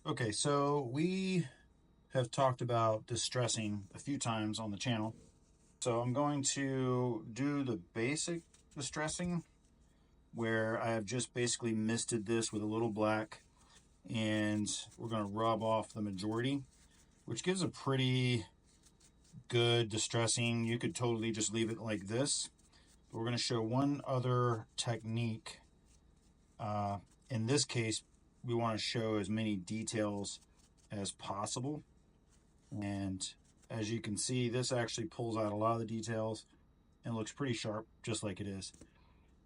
Okay, so we have talked about distressing a few times on the channel. So I'm going to do the basic distressing where I have just basically misted this with a little black, and we're going to rub off the majority, which gives a pretty good distressing. You could totally just leave it like this. But we're going to show one other technique. In this case, we want to show as many details as possible. And as you can see, this actually pulls out a lot of the details and looks pretty sharp, just like it is.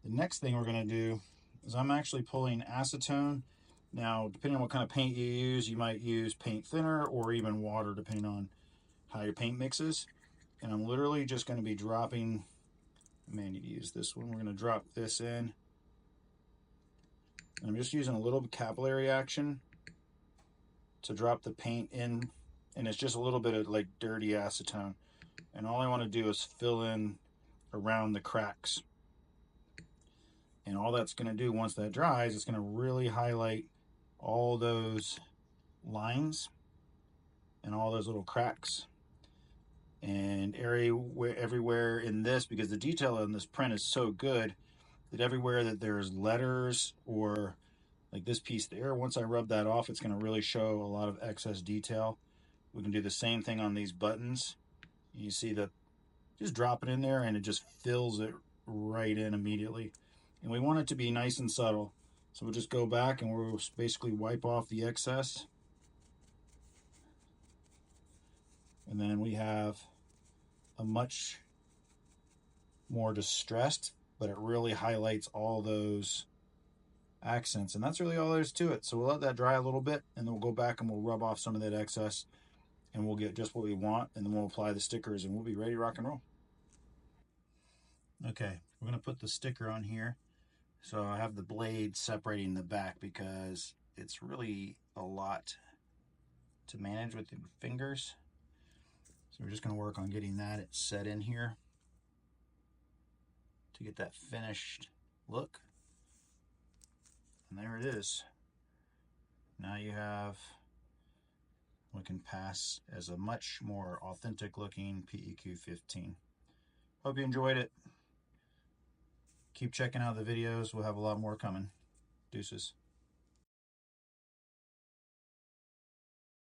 The next thing we're going to do is I'm actually pulling acetone. Now, depending on what kind of paint you use, you might use paint thinner or even water, depending on how your paint mixes. And I'm literally just going to be dropping, I may need to use this one. We're going to drop this in. And I'm just using a little capillary action to drop the paint in, and it's just a little bit of like dirty acetone. And all I want to do is fill in around the cracks. And all that's going to do once that dries, it's going to really highlight all those lines and all those little cracks and everywhere in this, because the detail in this print is so good that everywhere that there's letters or like this piece there, once I rub that off, it's going to really show a lot of excess detail. We can do the same thing on these buttons. You see that, just drop it in there and it just fills it right in immediately. And we want it to be nice and subtle. So we'll just go back and we'll basically wipe off the excess. And then we have a much more distressed, but it really highlights all those accents. And that's really all there is to it. So we'll let that dry a little bit, and then we'll go back and we'll rub off some of that excess, and we'll get just what we want, and then we'll apply the stickers and we'll be ready to rock and roll. Okay, we're going to put the sticker on here. So I have the blade separating the back because it's really a lot to manage with the fingers. So we're just going to work on getting that set in here to get that finished look. And there it is. Now you have what can pass as a much more authentic looking PEQ15. Hope you enjoyed it. Keep checking out the videos. We'll have a lot more coming. Deuces.